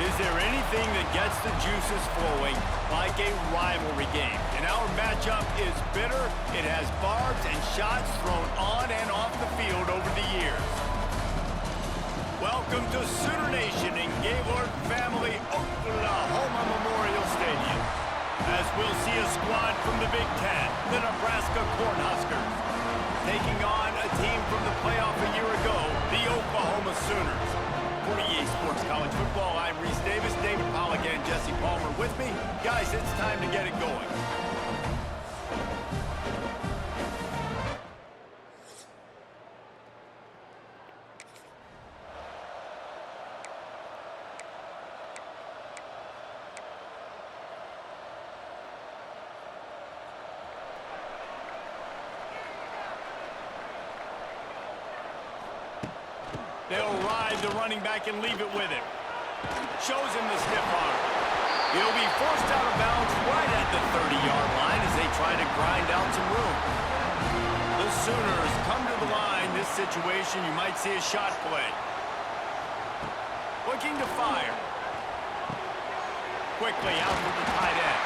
Is there anything that gets the juices flowing like a rivalry game? And our matchup is bitter. It has barbs and shots thrown on and off the field over the years. Welcome to Sooner Nation in Gaylord Family Oklahoma Memorial Stadium, as we'll see a squad from the Big Ten, the Nebraska Cornhuskers, taking on a team from the playoff a year ago, the Oklahoma Sooners. For EA Sports College Football, I'm Reese Davis, David Pollack, and Jesse Palmer with me. Guys, it's time to get it going. They'll ride the running back and leave it with him. Shows him the stiff arm. He'll be forced out of bounds right at the 30-yard line as they try to grind out some room. The Sooners come to the line. This situation, you might see a shot play. Looking to fire. Quickly out to the tight end.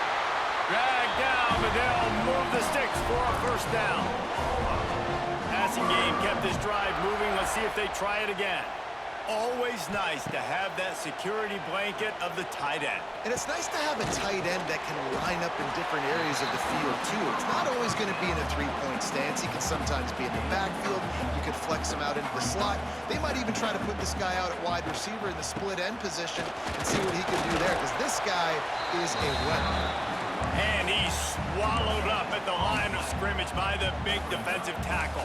Drag down, but they'll move the sticks for a first down. Passing game kept this drive moving. Let's see if they try it again. Always nice to have that security blanket of the tight end. And it's nice to have a tight end that can line up in different areas of the field, too. It's not always going to be in a three-point stance. He can sometimes be in the backfield. You could flex him out into the slot. They might even try to put this guy out at wide receiver in the split end position and see what he can do there, because this guy is a weapon. And he's swallowed up at the line of scrimmage by the big defensive tackle.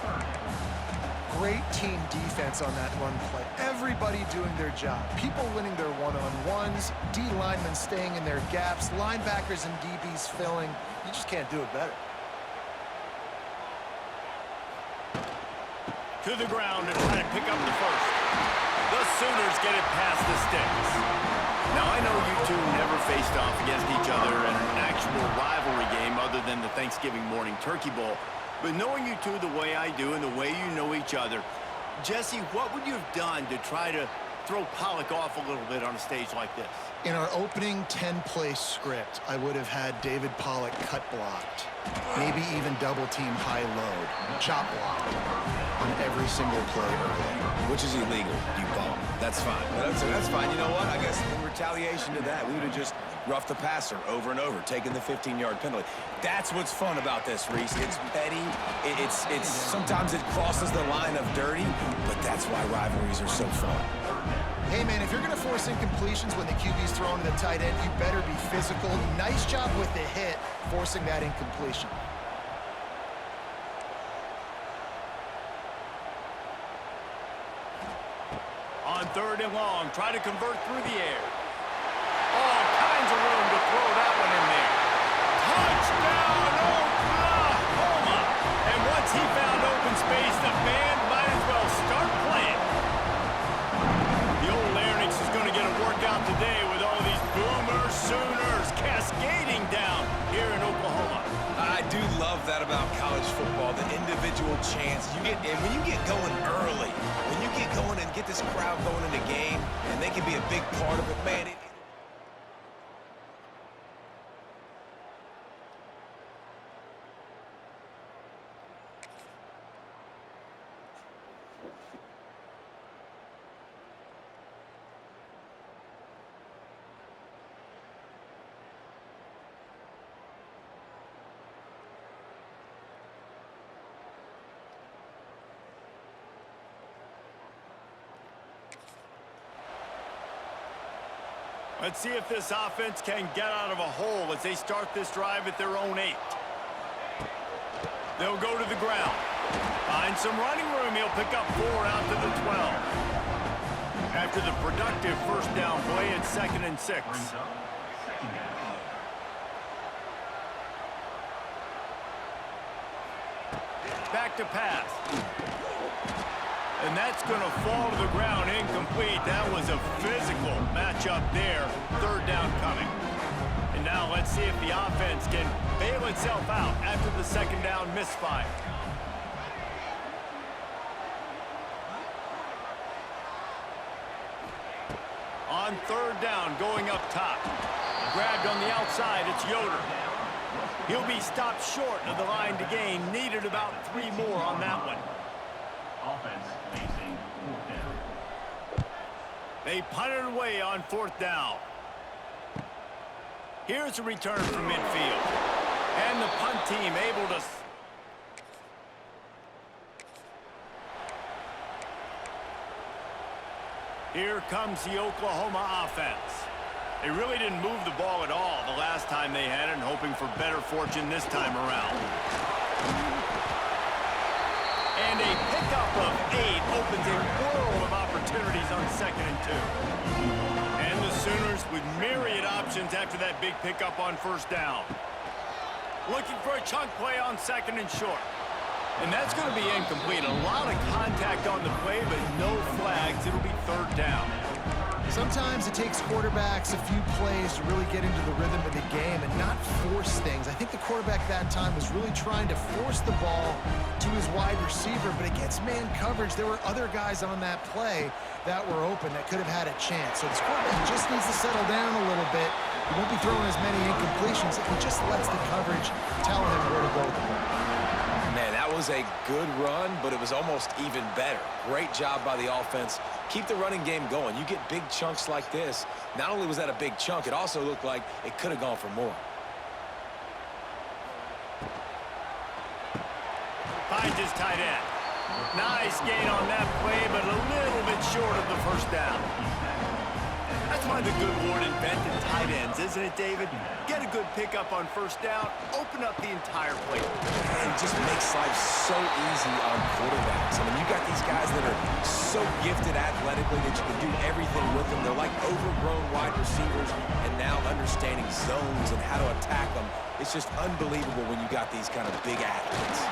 Great team defense on that run play. Everybody doing their job. People winning their one-on-ones, D linemen staying in their gaps, linebackers and DBs filling. You just can't do it better. To the ground to try to pick up the first. The Sooners get it past the sticks. Now, I know you two never faced off against each other in an actual rivalry game other than the Thanksgiving morning Turkey Bowl. But knowing you two the way I do and the way you know each other, Jesse, what would you have done to try to throw Pollack off a little bit on a stage like this? In our opening 10-play script, I would have had David Pollack cut blocked. Maybe even double-team high-load, chop blocked on every single play early. Which is illegal, you bum. That's fine. That's fine. You know what? I guess in retaliation to that, we would have just roughed the passer over and over, taking the 15-yard penalty. That's what's fun about this, Reese. It's petty. It's sometimes it crosses the line of dirty, but that's why rivalries are so fun. Hey, man, if you're going to force incompletions when the QB's thrown to the tight end, you better be physical. Nice job with the hit, forcing that incompletion. On 3rd and long, try to convert through the air. All kinds of room to throw that one in there. Touchdown, Oklahoma! And once he found open space, the band might as well start playing. The old larynx is going to get a workout today with all these Boomer Sooners cascading down here in Oklahoma. I do love that about college football, the individual chance. And when you get going early, when you get going and get this crowd going in the game, and they can be a big part of it, man, Let's see if this offense can get out of a hole as they start this drive at their own 8. They'll go to the ground. Find some running room. He'll pick up 4 out to the 12. After the productive first down play, it's 2nd and 6. Back to pass. And that's going to fall to the ground incomplete. That was a physical matchup there. 3rd down coming. And now let's see if the offense can bail itself out after the 2nd down misfire. On On third down, going up top. Grabbed on the outside, it's Yoder. He'll be stopped short of the line to gain. Needed about 3 more on that one. Offense facing 4th down. They punted away on 4th down. Here's a return from midfield. And the punt team able to... Here comes the Oklahoma offense. They really didn't move the ball at all the last time they had it, and hoping for better fortune this time around. And a pickup of 8 opens a world of opportunities on 2nd and 2. And the Sooners with myriad options after that big pickup on 1st down. Looking for a chunk play on 2nd and short. And that's going to be incomplete. A lot of contact on the play, but no flags. It'll be 3rd down. Sometimes it takes quarterbacks a few plays to really get into the rhythm of the game and not force things. I think the quarterback that time was really trying to force the ball to his wide receiver, but against man coverage, there were other guys on that play that were open that could have had a chance. So this quarterback just needs to settle down a little bit. He won't be throwing as many incompletions. He just lets the coverage tell him where to go with the ball. Man, that was a good run, but it was almost even better. Great job by the offense. Keep the running game going. You get big chunks like this. Not only was that a big chunk, it also looked like it could have gone for more. Finds his tight end. Nice gain on that play, but a little bit short of the 1st down. That's why the good Lord invented tight ends, isn't it, David? Get a good pickup on 1st down, open up the entire play. And it just makes life so easy on quarterbacks. I mean, you got these guys that are so gifted athletically that you can do everything with them. They're like overgrown wide receivers, and now understanding zones and how to attack them. It's just unbelievable when you got these kind of big athletes.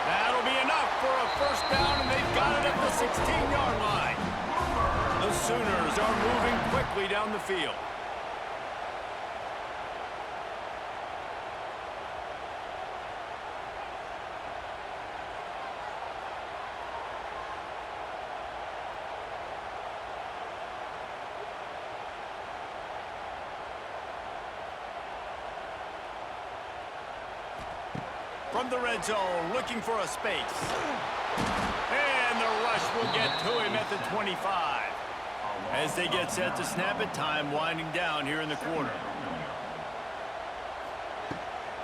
That'll be enough for a 1st down, and they've got it at the 16-yard line. The Sooners are moving quickly down the field. From the red zone, looking for a space. And the rush will get to him at the 25. As they get set to snap it, time winding down here in the quarter.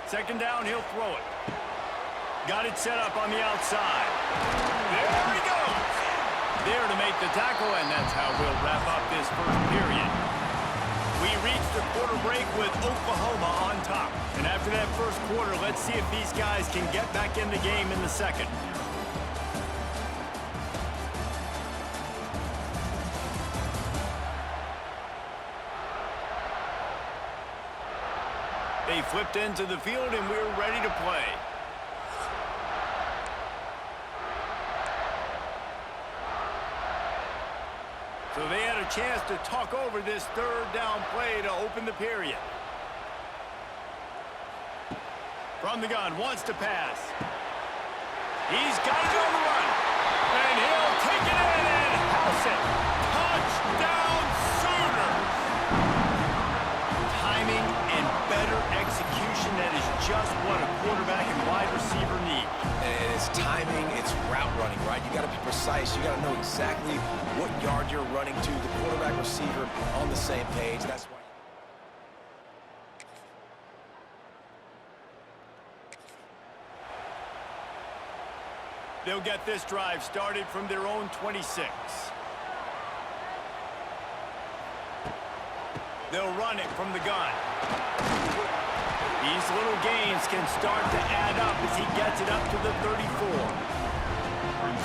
2nd down, he'll throw it. Got it set up on the outside. There he goes. There to make the tackle, and that's how we'll wrap up this 1st period. We reach the quarter break with Oklahoma on top. And after that 1st quarter, let's see if these guys can get back in the game in the 2nd. They flipped into the field, and we're ready to play. So they had a chance to talk over this 3rd down play to open the period. From the gun, wants to pass. He's got it on the run. And he'll take it in and house it. Touchdown, Sooners! Timing and better execution, that is just what a quarterback and wide receiver need. And it's timing, it's route running, right? You got to be precise. You got to know exactly what yard you're running to. The quarterback receiver on the same page. That's why. They'll get this drive started from their own 26. They'll run it from the gun. These little gains can start to add up as he gets it up to the 34.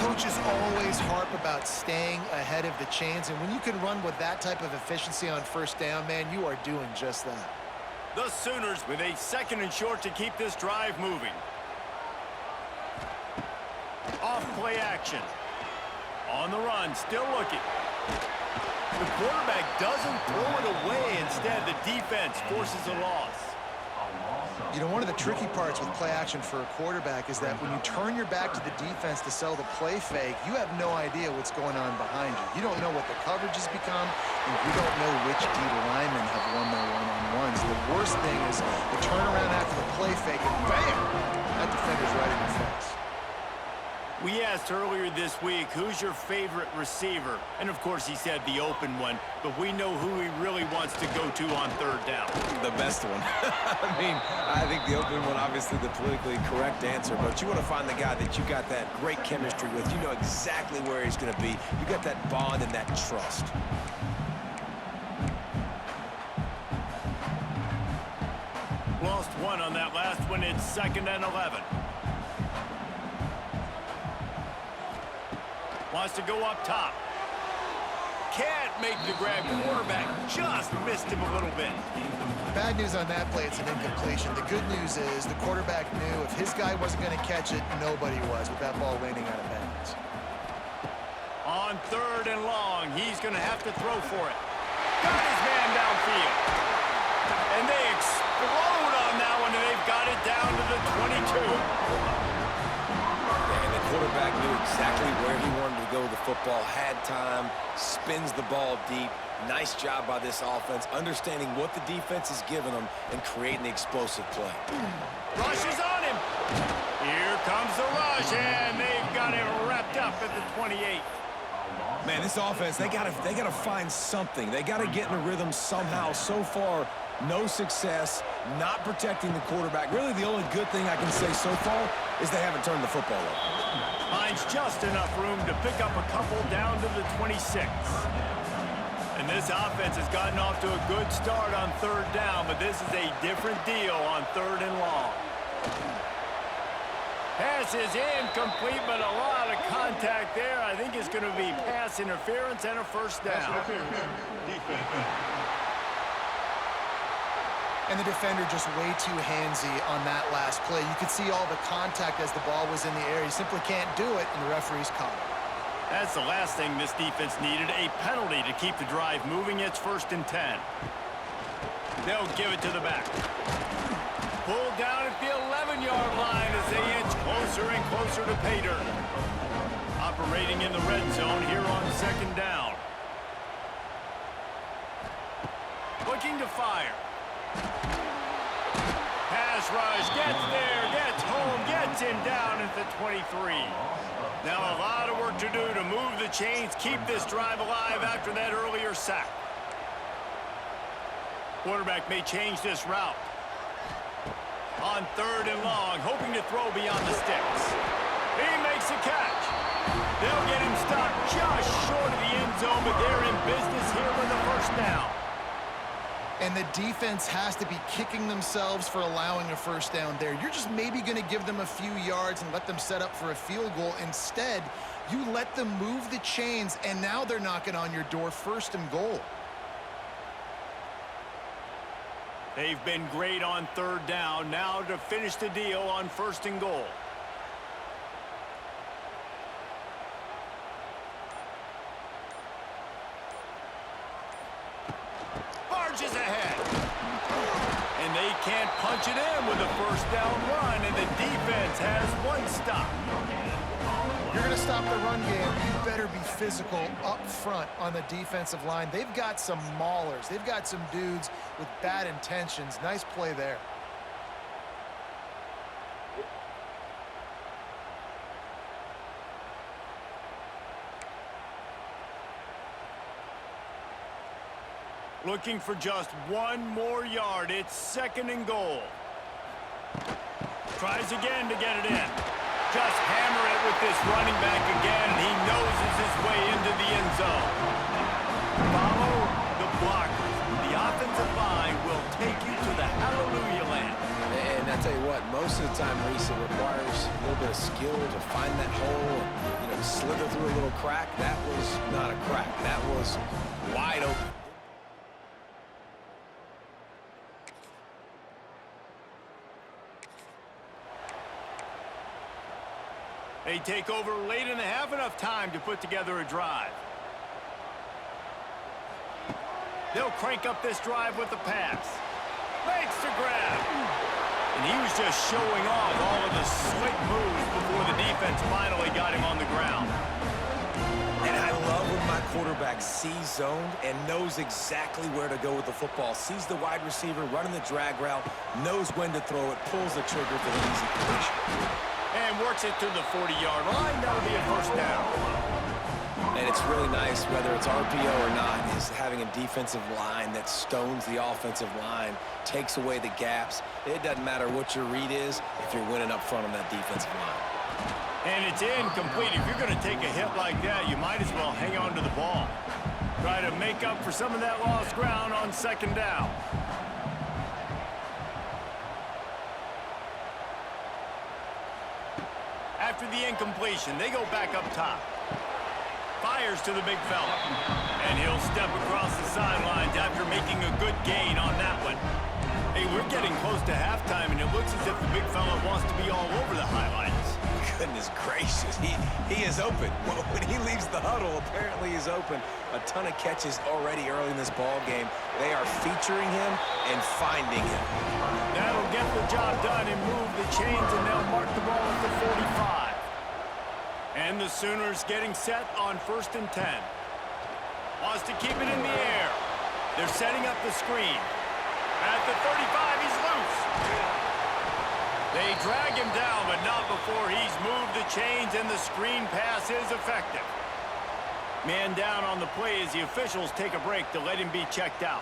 Coaches always harp about staying ahead of the chains, and when you can run with that type of efficiency on 1st down, man, you are doing just that. The Sooners with a 2nd and short to keep this drive moving. Off play action. On the run, still looking. The quarterback doesn't throw it away. Instead, the defense forces a loss. You know, one of the tricky parts with play action for a quarterback is that when you turn your back to the defense to sell the play fake, you have no idea what's going on behind you. You don't know what the coverage has become, and you don't know which D linemen have won their one-on-ones. The worst thing is the turnaround after the play fake, and bam! That defender's right in your face. We asked earlier this week, who's your favorite receiver? And of course he said the open one, but we know who he really wants to go to on third down. The best one. I mean, I think the open one, obviously the politically correct answer, but you want to find the guy that you got that great chemistry with. You know exactly where he's going to be. You got that bond and that trust. Lost one on that last one. It's 2nd and 11. Wants to go up top. Can't make the grab. Quarterback just missed him a little bit. Bad news on that play, it's an incompletion. The good news is the quarterback knew if his guy wasn't going to catch it, nobody was with that ball landing out of bounds. On 3rd and long, he's going to have to throw for it. Got his man downfield. And they explode on that one, and they've got it down to the 22. Quarterback knew exactly where he wanted to go with the football, had time, spins the ball deep. Nice job by this offense, understanding what the defense is giving them and creating the explosive play. Rush is on him. Here comes the rush, and they've got him wrapped up at the 28. Man, this offense, they gotta find something. They gotta get in a rhythm somehow. So far, no success, not protecting the quarterback. Really, the only good thing I can say so far is they haven't turned the football over. Finds just enough room to pick up a couple down to the 26. And this offense has gotten off to a good start on 3rd down, but this is a different deal on 3rd and long. Pass is incomplete, but a lot of contact there. I think it's going to be pass interference and a 1st down. And the defender just way too handsy on that last play. You could see all the contact as the ball was in the air. He simply can't do it, and the referee's caught it. That's the last thing this defense needed, a penalty to keep the drive moving. It's 1st and 10. They'll give it to the back. Pulled down at the 11-yard line as they inch closer and closer to pay dirt. Operating in the red zone here on 2nd down. Looking to fire. Pass rush, gets there, gets home, gets him down at the 23. Now a lot of work to do to move the chains, keep this drive alive after that earlier sack. Quarterback may change this route. On 3rd and long, hoping to throw beyond the sticks. He makes a catch. They'll get him stopped just short of the end zone, but they're in business here with a 1st down. And the defense has to be kicking themselves for allowing a 1st down there. You're just maybe going to give them a few yards and let them set up for a field goal. Instead, you let them move the chains, and now they're knocking on your door, 1st and goal. They've been great on 3rd down. Now to finish the deal on 1st and goal. Barges ahead. And they can't punch it in with a 1st down run, and the defense has 1 stop. You're going to stop the run game, you better be physical up front on the defensive line. They've got some maulers. They've got some dudes with bad intentions. Nice play there. Looking for just 1 more yard. It's 2nd and goal. Tries again to get it in. Just hammer it with this running back again, and he noses his way into the end zone. Follow the blockers. The offensive line will take you to the hallelujah land. And I tell you what, most of the time, Reese, it requires a little bit of skill to find that hole and, slither through a little crack. That was not a crack. That was wide open. They take over late in the half, enough time to put together a drive. They'll crank up this drive with the pass. Makes the grab. And he was just showing off all of the slick moves before the defense finally got him on the ground. And I love when my quarterback sees zoned and knows exactly where to go with the football. Sees the wide receiver running the drag route, knows when to throw it, pulls the trigger for the easy completion. And works it to the 40-yard line. That'll be a first down. And it's really nice, whether it's RPO or not, is having a defensive line that stones the offensive line, takes away the gaps. It doesn't matter what your read is if you're winning up front on that defensive line. And it's incomplete. If you're going to take a hit like that, you might as well hang on to the ball. Try to make up for some of that lost ground on second down. After the incompletion, they go back up top. Fires to the big fella. And he'll step across the sidelines after making a good gain on that one. Hey, we're getting close to halftime, and it looks as if the big fella wants to be all over the highlights. Goodness gracious, he is open. When he leaves the huddle, apparently he's open. A ton of catches already early in this ball game. They are featuring him and finding him. That'll get the job done and move the chains, and they'll mark the ball at the 45. And the Sooners getting set on 1st and 10. Wants to keep it in the air. They're setting up the screen. At the 35, he's loose. They drag him down, but not before he's moved the chains, and the screen pass is effective. Man down on the play as the officials take a break to let him be checked out.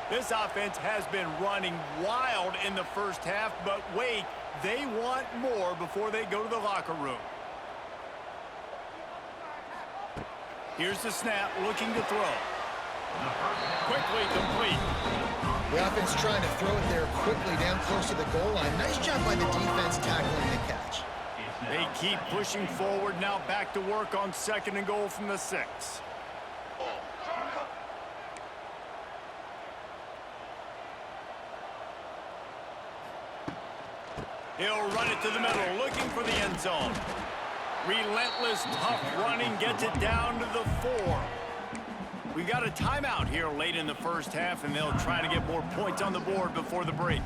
This offense has been running wild in the first half, but wait, they want more before they go to the locker room. Here's the snap, looking to throw. Quickly complete. The offense trying to throw it there quickly down close to the goal line. Nice job by the defense tackling the catch. They keep pushing forward, now back to work on 2nd and goal from the 6. He'll run it to the middle, looking for the end zone. Relentless, tough running, gets it down to the 4. We got a timeout here late in the first half, and they'll try to get more points on the board before the break.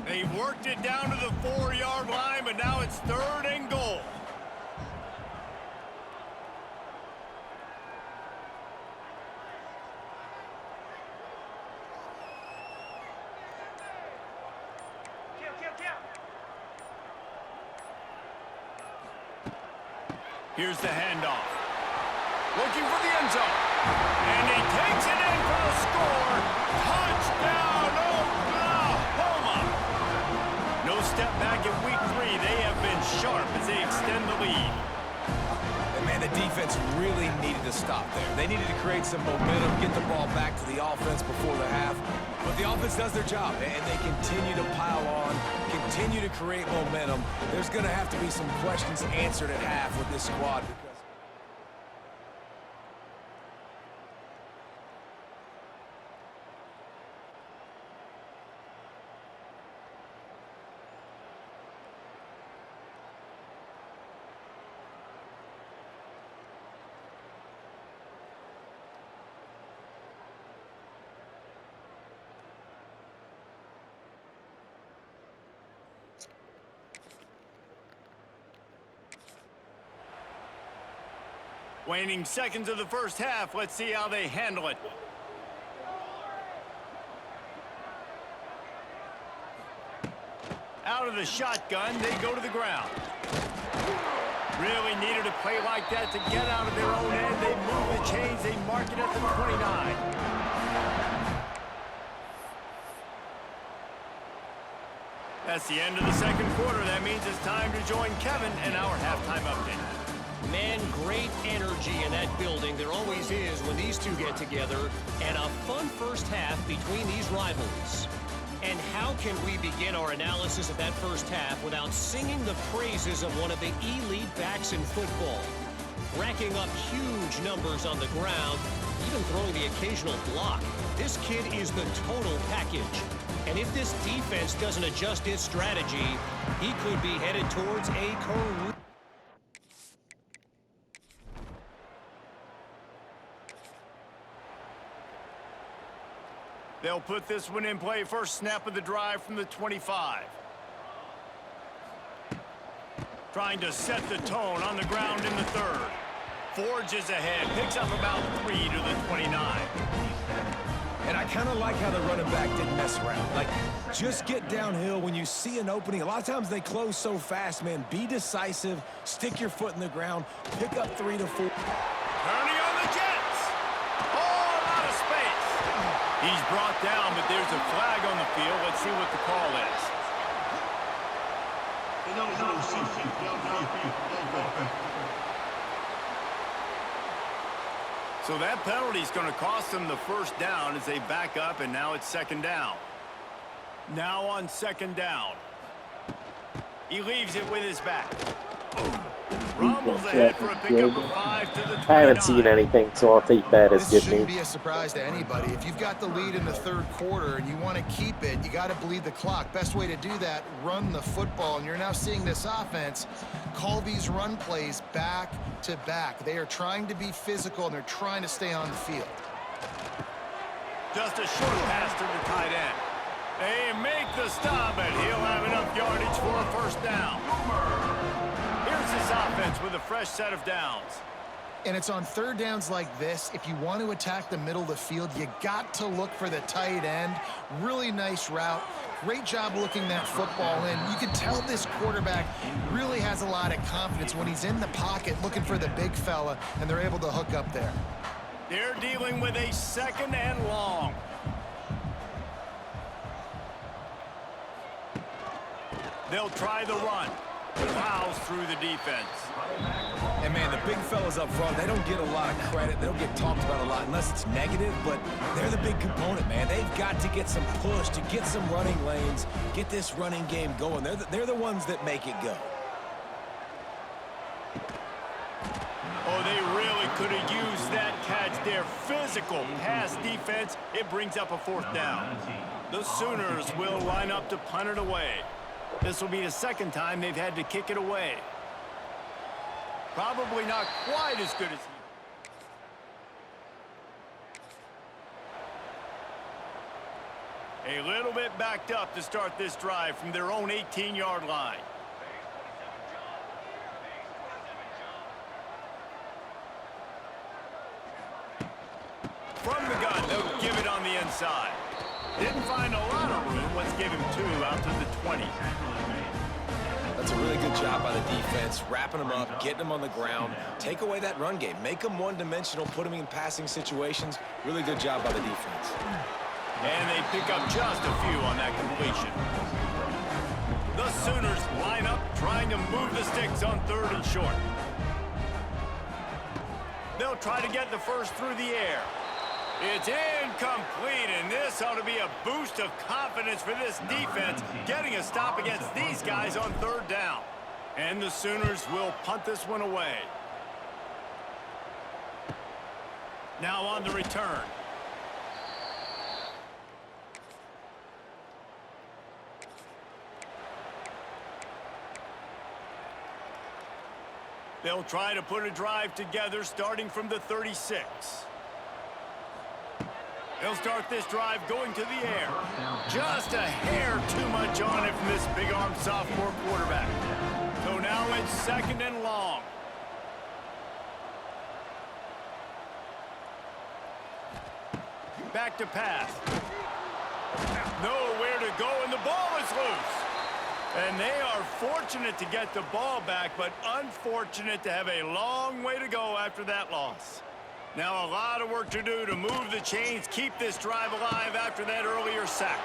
They've worked it down to the 4-yard line, but now it's 3rd and goal. Here's the handoff. Looking for the end zone. And he takes it in for a score. Touchdown, Oklahoma! No step back in week 3. They have been sharp as they extend the lead. And man, the defense really needed to stop there. They needed to create some momentum, get the ball back to the offense before the half. But the offense does their job, and they continue to pile on, continue to create momentum. There's going to have to be some questions answered at half with this squad. Waning seconds of the first half. Let's see how they handle it. Out of the shotgun, they go to the ground. Really needed a play like that to get out of their own end. They move the chains. They mark it at the 29. That's the end of the second quarter. That means it's time to join Kevin in our halftime update. Man, great energy in that building. There always is when these two get together. And a fun first half between these rivalries. And how can we begin our analysis of that first half without singing the praises of one of the elite backs in football? Racking up huge numbers on the ground, even throwing the occasional block. This kid is the total package. And if this defense doesn't adjust its strategy, he could be headed towards a career. They'll put this one in play. First snap of the drive from the 25. Trying to set the tone on the ground in the third. Forges ahead, picks up about 3 to the 29. And I kind of like how the running back didn't mess around. Like, just get downhill when you see an opening. A lot of times they close so fast, man. Be decisive, stick your foot in the ground, pick up 3 to 4. Turning on the Jets. All out of space. He's brought down, but there's a flag on the field. Let's see what the call is. So that penalty is going to cost them the first down as they back up, and now it's second down. Now on second down. He leaves it with his back. Rumbles ahead for a pickup of 5 to the 29. I haven't seen anything, so I'll take that as This good shouldn't news. be a surprise to anybody. If you've got the lead in the third quarter and you want to keep it, you got to bleed the clock. Best way to do that, run the football. And you're now seeing this offense call these run plays back to back. They are trying to be physical, and they're trying to stay on the field. Just a short pass to the tight end. They make the stop, and he'll have enough yardage for a first down. Here's this offense with a fresh set of downs. And it's on third downs like this. If you want to attack the middle of the field, you got to look for the tight end. Really nice route. Great job looking that football in. You can tell this quarterback really has a lot of confidence when he's in the pocket looking for the big fella, and they're able to hook up there. They're dealing with a second and long. They'll try the run. Plows through the defense. And, man, the big fellas up front, they don't get a lot of credit. They don't get talked about a lot unless it's negative, but they're the big component, man. They've got to get some push, to get some running lanes, get this running game going. They're the ones that make it go. Oh, they really could have used that catch there. Physical pass defense. It brings up a fourth down. The Sooners will line up to punt it away. This will be the second time they've had to kick it away. Probably not quite as good as he. A little bit backed up to start this drive from their own 18-yard line. From the gun, they'll give it on the inside. Didn't find a lot of room. Let's give him 2 out to the 20. That's a really good job by the defense, wrapping them up, getting them on the ground. Take away that run game. Make them one-dimensional, put them in passing situations. Really good job by the defense. And they pick up just a few on that completion. The Sooners line up, trying to move the sticks on third and short. They'll try to get the first through the air. It's incomplete, and this ought to be a boost of confidence for this defense, getting a stop against these guys on third down. And the Sooners will punt this one away. Now on the return. They'll try to put a drive together starting from the 36. They'll start this drive going to the air. Just a hair too much on it from this big-arm sophomore quarterback. So now it's second and long. Back to pass. Nowhere to go, and the ball is loose. And they are fortunate to get the ball back, but unfortunate to have a long way to go after that loss. Now a lot of work to do to move the chains, keep this drive alive after that earlier sack.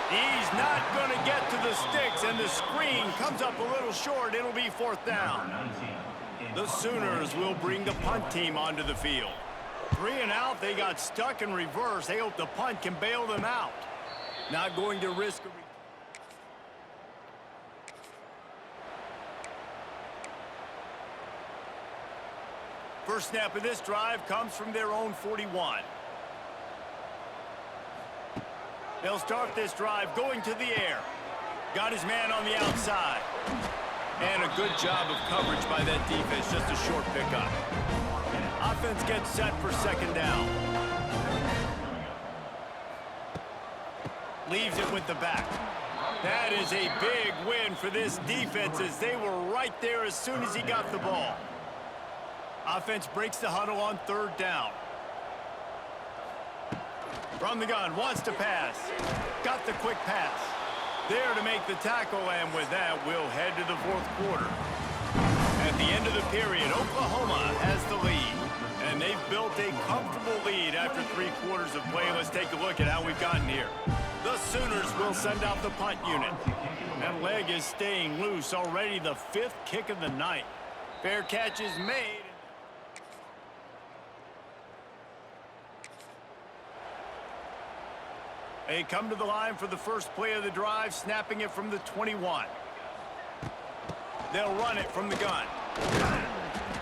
He's not going to get to the sticks, and the screen comes up a little short. It'll be fourth down. The Sooners will bring the punt team onto the field. 3 and out, they got stuck in reverse. They hope the punt can bail them out. Not going to risk a... First snap of this drive comes from their own 41. They'll start this drive going to the air. Got his man on the outside. And a good job of coverage by that defense, just a short pickup. Offense gets set for second down. leaves it with the back. That is a big win for this defense as they were right there as soon as he got the ball. Offense breaks the huddle on 3rd down. From the gun, wants to pass. Got the quick pass. There to make the tackle, and with that, we'll head to the 4th quarter. At the end of the period, Oklahoma has the lead. And they've built a comfortable lead after 3 quarters of play. Let's take a look at how we've gotten here. The Sooners will send out the punt unit. That leg is staying loose. Already the 5th kick of the night. Fair catch is made. They come to the line for the first play of the drive, snapping it from the 21. They'll run it from the gun.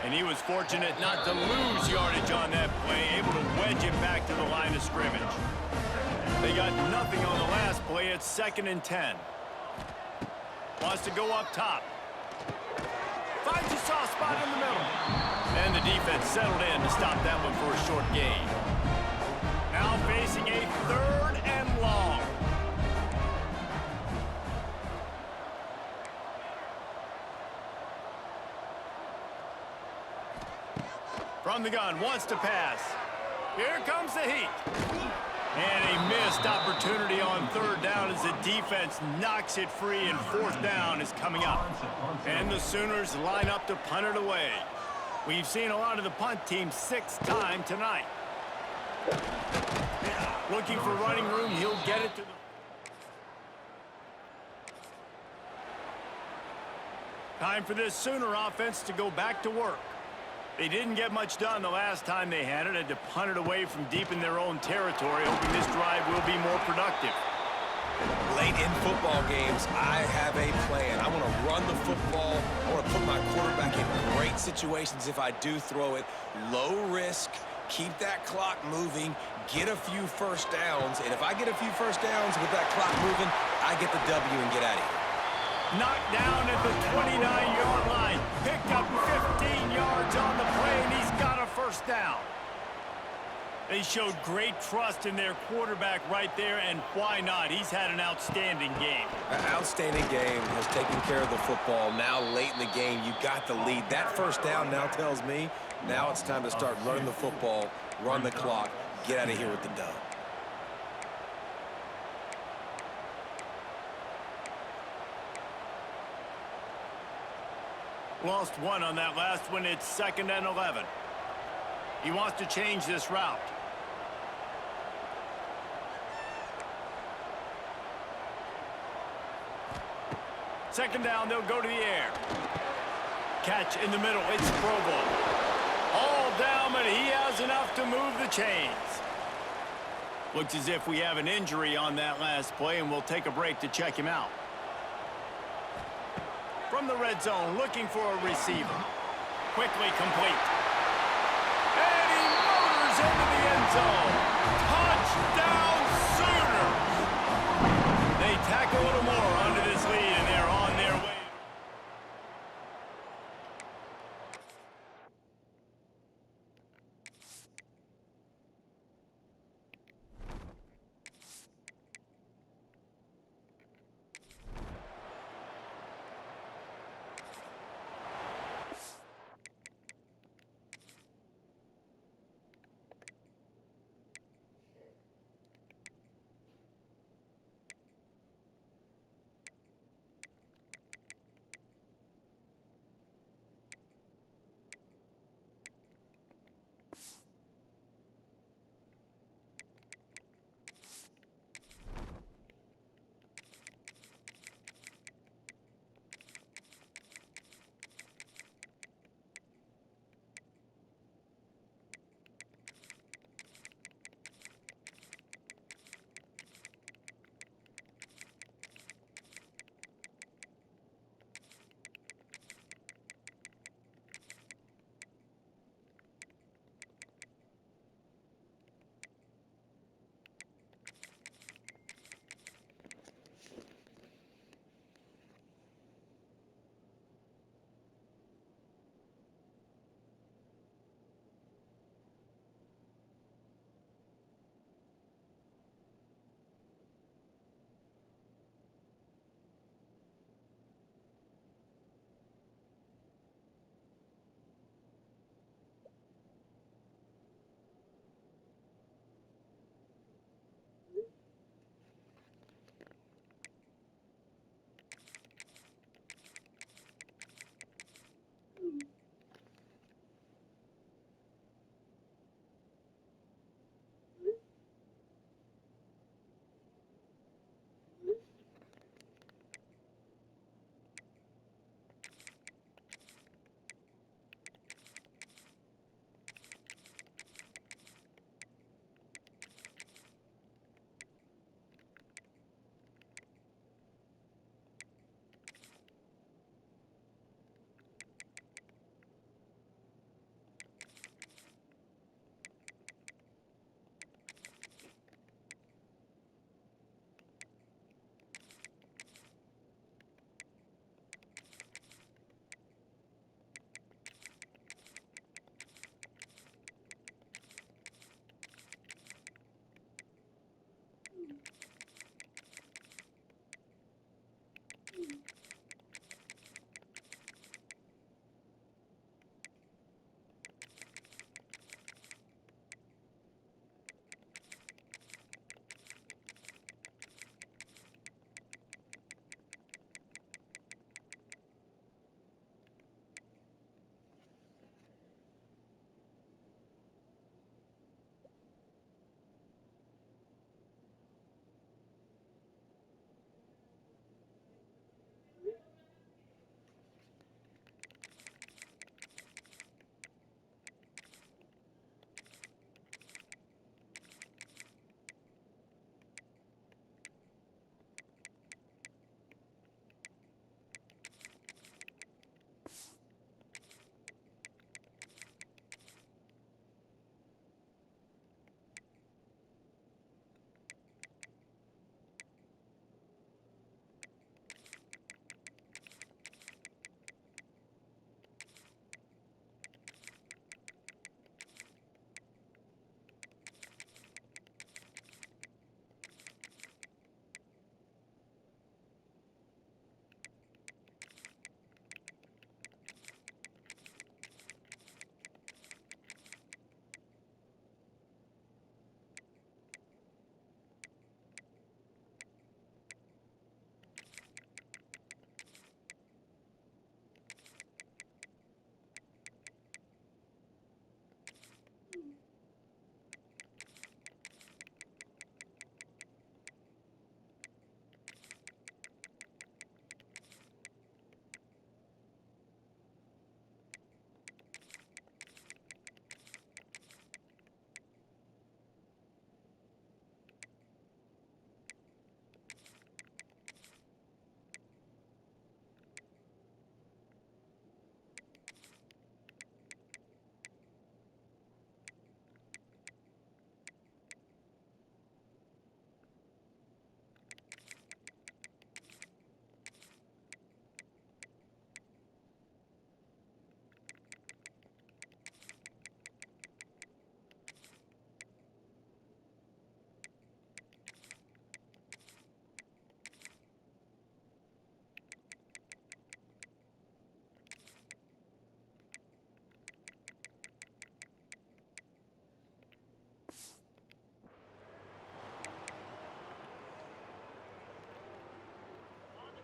And he was fortunate not to lose yardage on that play, able to wedge it back to the line of scrimmage. They got nothing on the last play. It's 2nd and 10. Wants to go up top. Finds a soft spot in the middle. And the defense settled in to stop that one for a short gain. Now facing a 3rd and long. From the gun, wants to pass. Here comes the heat. And a missed opportunity on 3rd down as the defense knocks it free, and 4th down is coming up. And the Sooners line up to punt it away. We've seen a lot of the punt team 6th time tonight. Looking for running room, he'll get it to the... Time for this Sooner offense to go back to work. They didn't get much done the last time they had it. Had to punt it away from deep in their own territory, hoping this drive will be more productive. Late in football games, I have a plan. I want to run the football. I want to put my quarterback in great situations if I do throw it. Low risk, keep that clock moving, get a few first downs. And if I get a few first downs with that clock moving, I get the W and get out of here. Knocked down at the 29-yard line. Picked up 15 yards on the play, and he's got a first down. They showed great trust in their quarterback right there, and why not? He's had an outstanding game. An outstanding game, has taken care of the football. Now late in the game, you got the lead. That first down now tells me now it's time to start running the football, run the clock, get out of here with the dub. Lost one on that last one. It's 2nd and 11. He wants to change this route. Second down, they'll go to the air. Catch in the middle. It's Provo. All down, but he has enough to move the chains. Looks as if we have an injury on that last play, and we'll take a break to check him out. From the red zone, looking for a receiver. Quickly complete. And he motors into the end zone. Touchdown, Sooners! They tack a little more onto this lead, and they're on their way.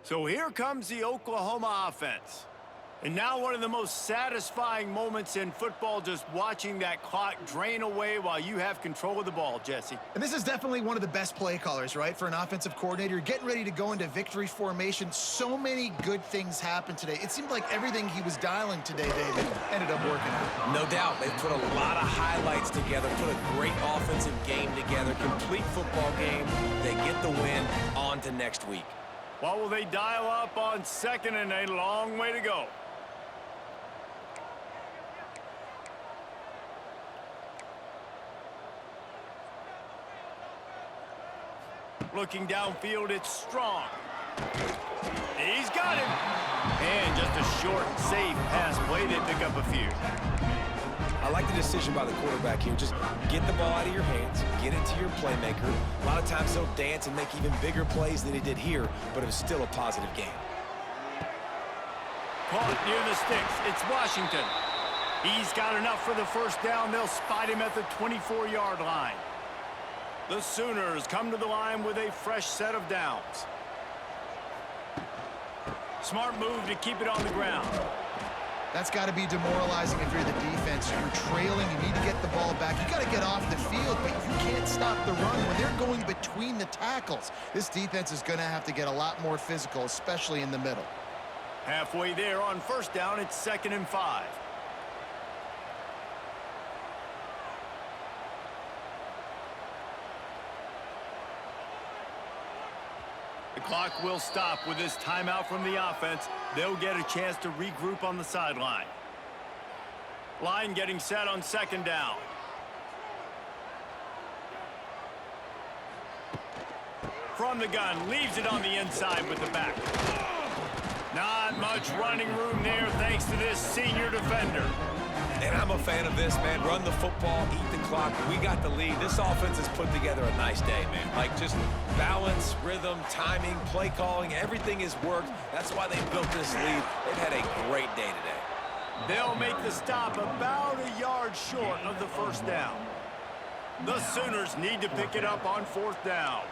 So here comes the Oklahoma offense. And now one of the most satisfying moments in football, just watching that clock drain away while you have control of the ball, Jesse. And this is definitely one of the best play callers, right, for an offensive coordinator. Getting ready to go into victory formation. So many good things happened today. It seemed like everything he was dialing today, David, ended up working out. No doubt. They put a lot of highlights together, put a great offensive game together, complete football game. They get the win. On to next week. What will they dial up on second and a long way to go? Looking downfield, it's Strong. He's got him. And just a short, safe pass play. They pick up a few. I like the decision by the quarterback here. Just get the ball out of your hands, get it to your playmaker. A lot of times he'll dance and make even bigger plays than he did here, but it was still a positive game. Caught near the sticks. It's Washington. He's got enough for the first down. They'll spot him at the 24-yard line. The Sooners come to the line with a fresh set of downs. Smart move to keep it on the ground. That's got to be demoralizing if you're the defense. You're trailing. You need to get the ball back. You got to get off the field, but you can't stop the run when they're going between the tackles. This defense is going to have to get a lot more physical, especially in the middle. Halfway there on first down, it's 2nd and 5. The clock will stop with this timeout from the offense. They'll get a chance to regroup on the sideline. Line getting set on 2nd down. From the gun, leaves it on the inside with the back. Not much running room there thanks to this senior defender. And I'm a fan of this, man. Run the football, eat the clock. We got the lead. This offense has put together a nice day, man. Like, just balance, rhythm, timing, play calling, everything has worked. That's why they built this lead. They've had a great day today. They'll make the stop about a yard short of the first down. The Sooners need to pick it up on 4th down.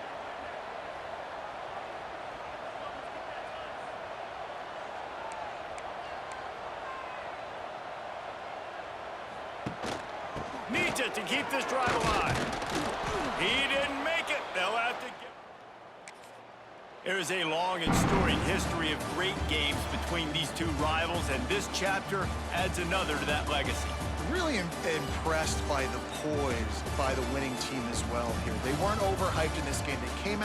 Needs it to keep this drive alive. He didn't make it. They'll have to get... There is a long and storied history of great games between these two rivals, and this chapter adds another to that legacy. Really impressed by the poise by the winning team as well here. They weren't overhyped in this game. They came out